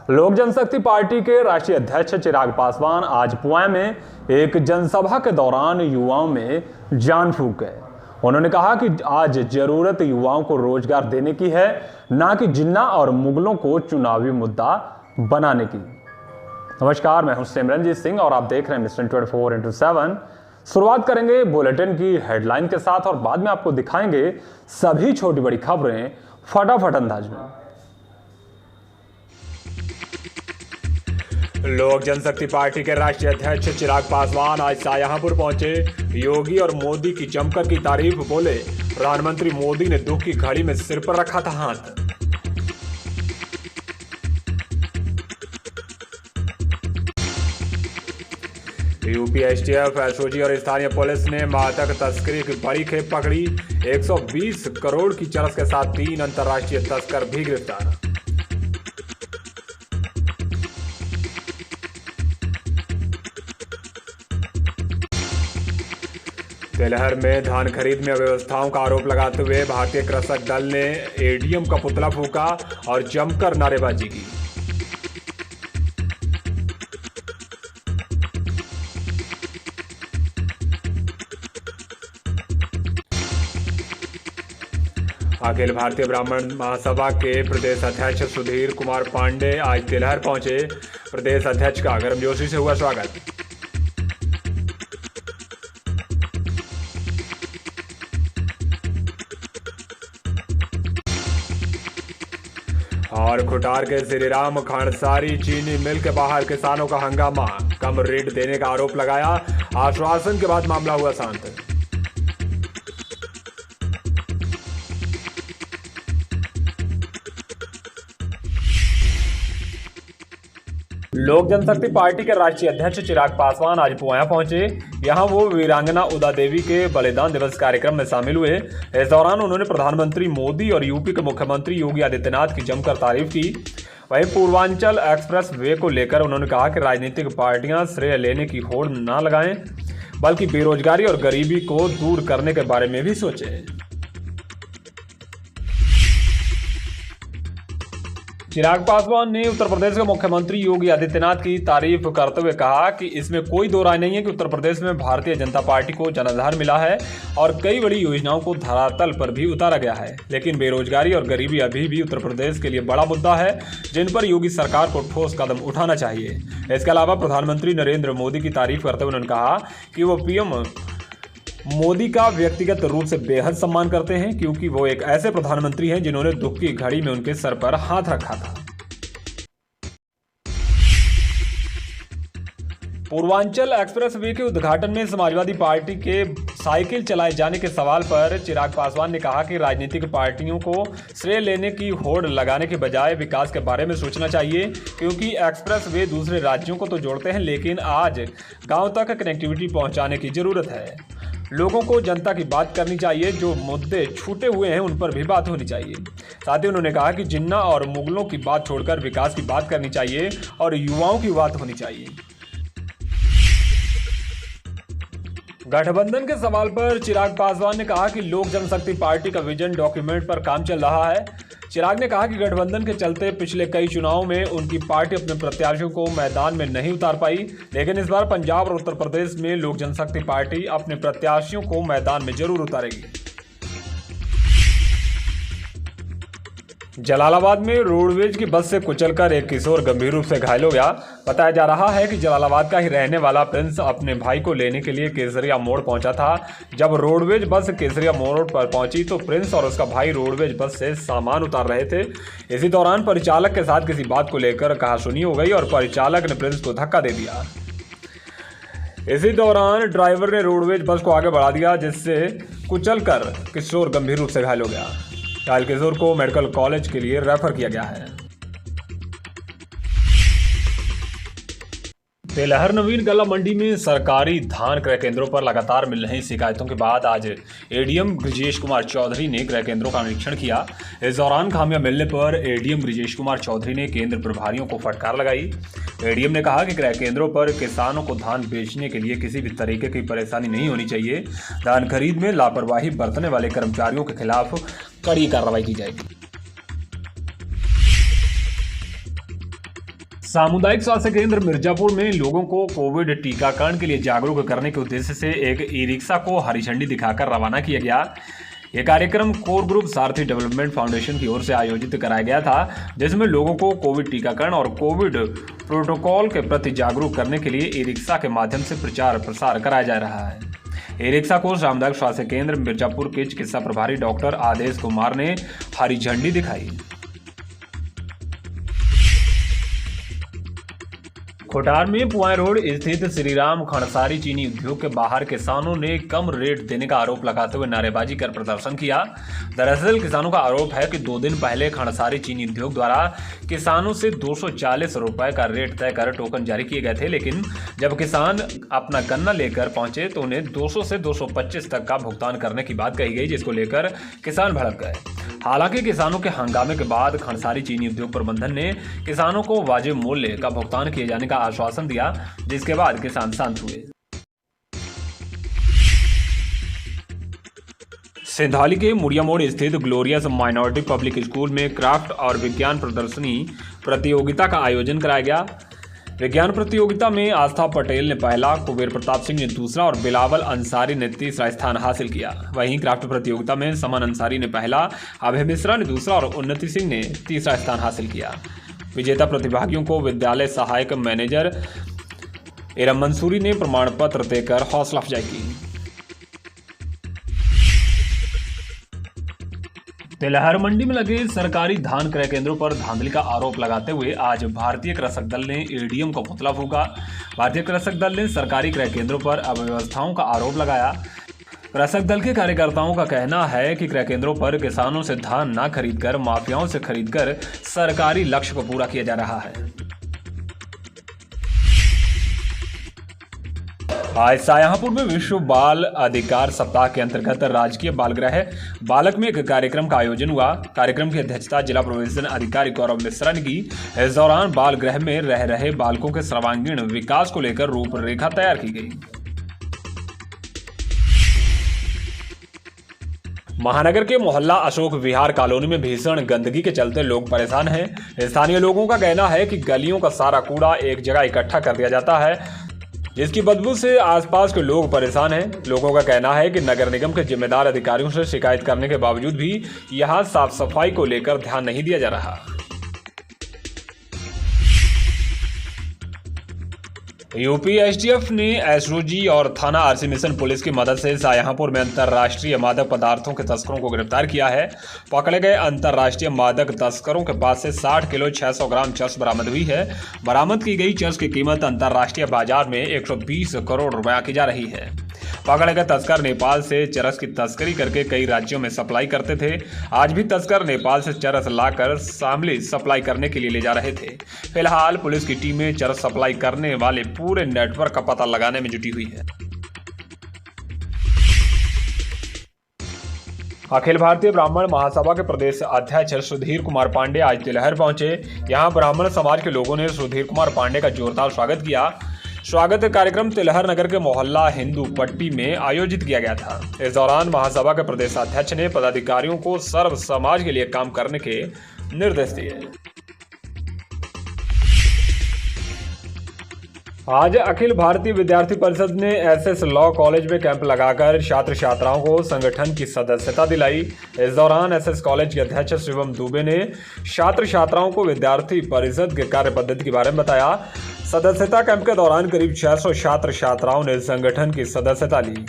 लोक जनशक्ति पार्टी के राष्ट्रीय अध्यक्ष चिराग पासवान आज पुणे में एक जनसभा के दौरान युवाओं में जान फूंक गए। उन्होंने कहा कि आज जरूरत युवाओं को रोजगार देने की है, ना कि जिन्ना और मुगलों को चुनावी मुद्दा बनाने की। नमस्कार, मैं हूं सिमरनजीत सिंह और आप देख रहे हैं मिशन 24x7। शुरुआत करेंगे बुलेटिन की हेडलाइन के साथ और बाद में आपको दिखाएंगे सभी छोटी बड़ी खबरें फटाफट अंदाज में। लोक जनशक्ति पार्टी के राष्ट्रीय अध्यक्ष चिराग पासवान आज शाहजहांपुर पहुंचे। योगी और मोदी की जमकर की तारीफ बोले। प्रधानमंत्री मोदी ने दुख की घड़ी में सिर पर रखा था हाथ। यूपी एसटीएफ, एसओजी और स्थानीय पुलिस ने मादक तस्करी की बड़ी खेप पकड़ी। 120 करोड़ की चरस के साथ 3 अंतर्राष्ट्रीय तस्कर भी गिरफ्तार। तेलहर में धान खरीद में अव्यवस्थाओं का आरोप लगाते हुए भारतीय कृषक दल ने एडीएम का पुतला फूंका और जमकर नारेबाजी की। अखिल भारतीय ब्राह्मण महासभा के प्रदेश अध्यक्ष सुधीर कुमार पांडे आज तेलहर पहुंचे। प्रदेश अध्यक्ष का गर्मजोशी से हुआ स्वागत। और खुटार के श्रीराम खांडसारी चीनी मिल के बाहर किसानों का हंगामा, कम रेट देने का आरोप लगाया। आश्वासन के बाद मामला हुआ शांत। लोक जनशक्ति पार्टी के राष्ट्रीय अध्यक्ष चिराग पासवान आज पुणे पहुंचे। यहां वो वीरांगना उदा देवी के बलिदान दिवस कार्यक्रम में शामिल हुए। इस दौरान उन्होंने प्रधानमंत्री मोदी और यूपी के मुख्यमंत्री योगी आदित्यनाथ की जमकर तारीफ की। वहीं पूर्वांचल एक्सप्रेस वे को लेकर उन्होंने कहा कि राजनीतिक पार्टियां श्रेय लेने की होड़ न लगाएं, बल्कि बेरोजगारी और गरीबी को दूर करने के बारे में भी सोचें। चिराग पासवान ने उत्तर प्रदेश के मुख्यमंत्री योगी आदित्यनाथ की तारीफ करते हुए कहा कि इसमें कोई दो राय नहीं है कि उत्तर प्रदेश में भारतीय जनता पार्टी को जनाधार मिला है और कई बड़ी योजनाओं को धरातल पर भी उतारा गया है, लेकिन बेरोजगारी और गरीबी अभी भी उत्तर प्रदेश के लिए बड़ा मुद्दा है, जिन पर योगी सरकार को ठोस कदम उठाना चाहिए। इसके अलावा प्रधानमंत्री नरेंद्र मोदी की तारीफ करते हुए उन्होंने कहा कि वो पीएम मोदी का व्यक्तिगत रूप से बेहद सम्मान करते हैं, क्योंकि वो एक ऐसे प्रधानमंत्री हैं जिन्होंने दुख की घड़ी में उनके सर पर हाथ रखा था। पूर्वांचल एक्सप्रेस वे के उद्घाटन में समाजवादी पार्टी के साइकिल चलाए जाने के सवाल पर चिराग पासवान ने कहा कि राजनीतिक पार्टियों को श्रेय लेने की होड़ लगाने के बजाय विकास के बारे में सोचना चाहिए, क्योंकि एक्सप्रेस वे दूसरे राज्यों को तो जोड़ते हैं, लेकिन आज गांव तक कनेक्टिविटी पहुंचाने की जरूरत है। लोगों को जनता की बात करनी चाहिए, जो मुद्दे छूटे हुए हैं उन पर भी बात होनी चाहिए। साथ ही उन्होंने कहा कि जिन्ना और मुगलों की बात छोड़कर विकास की बात करनी चाहिए और युवाओं की बात होनी चाहिए। गठबंधन के सवाल पर चिराग पासवान ने कहा कि लोक जनशक्ति पार्टी का विजन डॉक्यूमेंट पर काम चल रहा है। चिराग ने कहा कि गठबंधन के चलते पिछले कई चुनावों में उनकी पार्टी अपने प्रत्याशियों को मैदान में नहीं उतार पाई, लेकिन इस बार पंजाब और उत्तर प्रदेश में लोक जनशक्ति पार्टी अपने प्रत्याशियों को मैदान में जरूर उतारेगी। जलालाबाद में रोडवेज की बस से कुचलकर एक किशोर गंभीर रूप से घायल हो गया। बताया जा रहा है कि जलालाबाद का ही रहने वाला प्रिंस अपने भाई को लेने के लिए केसरिया मोड़ पहुंचा था। जब रोडवेज बस केसरिया मोड़ पर पहुंची तो प्रिंस और उसका भाई रोडवेज बस से सामान उतार रहे थे। इसी दौरान परिचालक के साथ किसी बात को लेकर कहासुनी हो गई और परिचालक ने प्रिंस को धक्का दे दिया। इसी दौरान ड्राइवर ने रोडवेज बस को आगे बढ़ा दिया, जिससे कुचलकर किशोर गंभीर रूप से घायल हो गया। घायल किशोर को मेडिकल कॉलेज के लिए रेफर किया गया है। तेलहर नवीन गल्ला मंडी में सरकारी धान क्रय केंद्रों पर लगातार मिल रही शिकायतों के बाद आज एडीएम ब्रिजेश कुमार चौधरी ने क्रय केंद्रों का निरीक्षण किया। इस दौरान खामियां मिलने पर एडीएम ब्रिजेश कुमार चौधरी ने केंद्र प्रभारियों को फटकार लगाई। एडीएम ने कहा कि क्रय केंद्रों पर किसानों को धान बेचने के लिए किसी भी तरीके की परेशानी नहीं होनी चाहिए। धान खरीद में लापरवाही बरतने वाले कर्मचारियों के खिलाफ कड़ी कार्रवाई की जाएगी। सामुदायिक स्वास्थ्य केंद्र मिर्जापुर में लोगों को कोविड टीकाकरण के लिए जागरूक करने के उद्देश्य से एक ई रिक्शा को हरी झंडी दिखाकर रवाना किया गया। यह कार्यक्रम कोर ग्रुप सारथी डेवलपमेंट फाउंडेशन की ओर से आयोजित कराया गया था, जिसमें लोगों को कोविड टीकाकरण और कोविड प्रोटोकॉल के प्रति जागरूक करने के लिए ई रिक्शा के माध्यम से प्रचार प्रसार कराया जा रहा है। ई रिक्शा को सामुदायिक स्वास्थ्य केंद्र मिर्जापुर के चिकित्सा प्रभारी डॉक्टर आदेश कुमार ने हरी झंडी दिखाई। कोटार में पुआई रोड स्थित श्रीराम खंडसारी चीनी उद्योग के बाहर किसानों ने कम रेट देने का आरोप लगाते हुए नारेबाजी कर प्रदर्शन किया। दरअसल किसानों का आरोप है कि 2 दिन पहले खंडसारी चीनी उद्योग द्वारा किसानों से 240 रुपए का रेट तय कर टोकन जारी किए गए थे, लेकिन जब किसान अपना गन्ना लेकर पहुंचे तो उन्हें 200 से 225 तक का भुगतान करने की बात कही गई, जिसको लेकर किसान भड़क गए। हालांकि किसानों के हंगामे के बाद खंडसारी चीनी उद्योग प्रबंधन ने किसानों को वाजिब मूल्य का भुगतान किए जाने का आश्वासन दिया, जिसके बाद किसान शांत हुए। सिंधाली के मुड़िया मोड़ स्थित ग्लोरियस माइनॉरिटी पब्लिक स्कूल में क्राफ्ट और विज्ञान प्रदर्शनी प्रतियोगिता का आयोजन कराया गया। विज्ञान प्रतियोगिता में आस्था पटेल ने पहला, कुबेर प्रताप सिंह ने दूसरा और बिलावल अंसारी ने तीसरा स्थान हासिल किया। वहीं क्राफ्ट प्रतियोगिता में समन अंसारी ने पहला, अभय मिश्रा ने दूसरा और उन्नति सिंह ने तीसरा स्थान हासिल किया। विजेता प्रतिभागियों को विद्यालय सहायक मैनेजर इरम मंसूरी ने प्रमाण पत्र देकर हौसला अफजाई की। तिलहर मंडी में लगे सरकारी धान क्रय केंद्रों पर धांधली का आरोप लगाते हुए आज भारतीय कृषक दल ने एडीएम का पुतला फूंका। भारतीय कृषक दल ने सरकारी क्रय केंद्रों पर अव्यवस्थाओं का आरोप लगाया। कृषक दल के कार्यकर्ताओं का कहना है कि क्रय केंद्रों पर किसानों से धान न खरीदकर माफियाओं से खरीदकर सरकारी लक्ष्य को पूरा किया जा रहा है। आज शाहजहांपुर में विश्व बाल अधिकार सप्ताह के अंतर्गत राजकीय बालगृह बालक में एक कार्यक्रम का आयोजन हुआ। कार्यक्रम की अध्यक्षता जिला प्रोबेशन अधिकारी गौरव मिश्रा ने की। इस दौरान बाल गृह में रह रहे बालकों के सर्वांगीण विकास को लेकर रूपरेखा तैयार की गई। महानगर के मोहल्ला अशोक विहार कॉलोनी में भीषण गंदगी के चलते लोग परेशान हैं। स्थानीय लोगों का कहना है कि गलियों का सारा कूड़ा एक जगह इकट्ठा कर दिया जाता है, जिसकी बदबू से आसपास के लोग परेशान हैं। लोगों का कहना है कि नगर निगम के जिम्मेदार अधिकारियों से शिकायत करने के बावजूद भी यहां साफ सफाई को लेकर ध्यान नहीं दिया जा रहा। यूपी एसटीएफ ने एसओजी और थाना आरसी मिशन पुलिस की मदद से शाहजहांपुर में अंतर्राष्ट्रीय मादक पदार्थों के तस्करों को गिरफ्तार किया है। पकड़े गए अंतर्राष्ट्रीय मादक तस्करों के पास से 60 किलो 600 ग्राम चरस बरामद हुई है। बरामद की गई चरस की कीमत अंतर्राष्ट्रीय बाजार में 120 करोड़ रुपया की जा रही है। पकड़े गए तस्कर नेपाल से चरस की तस्करी करके कई राज्यों में सप्लाई करते थे। आज भी तस्कर नेपाल से चरस लाकर शामली सप्लाई करने के लिए ले जा रहे थे। फिलहाल पुलिस की टीमें चरस सप्लाई करने वाले पूरे नेटवर्क का पता लगाने में जुटी हुई है। अखिल भारतीय ब्राह्मण महासभा के प्रदेश अध्यक्ष सुधीर कुमार पांडे आज तिलहर पहुंचे। यहां ब्राह्मण समाज के लोगों ने सुधीर कुमार पांडे का जोरदार स्वागत किया। स्वागत कार्यक्रम तिलहर नगर के मोहल्ला हिंदू पट्टी में आयोजित किया गया था। इस दौरान महासभा के प्रदेश अध्यक्ष ने पदाधिकारियों को सर्व समाज के लिए काम करने के निर्देश दिए। आज अखिल भारतीय विद्यार्थी परिषद ने एसएस लॉ कॉलेज में कैंप लगाकर छात्र छात्राओं को संगठन की सदस्यता दिलाई। इस दौरान एसएस कॉलेज के अध्यक्ष शिवम दुबे ने छात्र छात्राओं को विद्यार्थी परिषद के कार्य पद्धति के बारे में बताया। सदस्यता कैंप के दौरान करीब 600 छात्र छात्राओं ने संगठन की सदस्यता ली।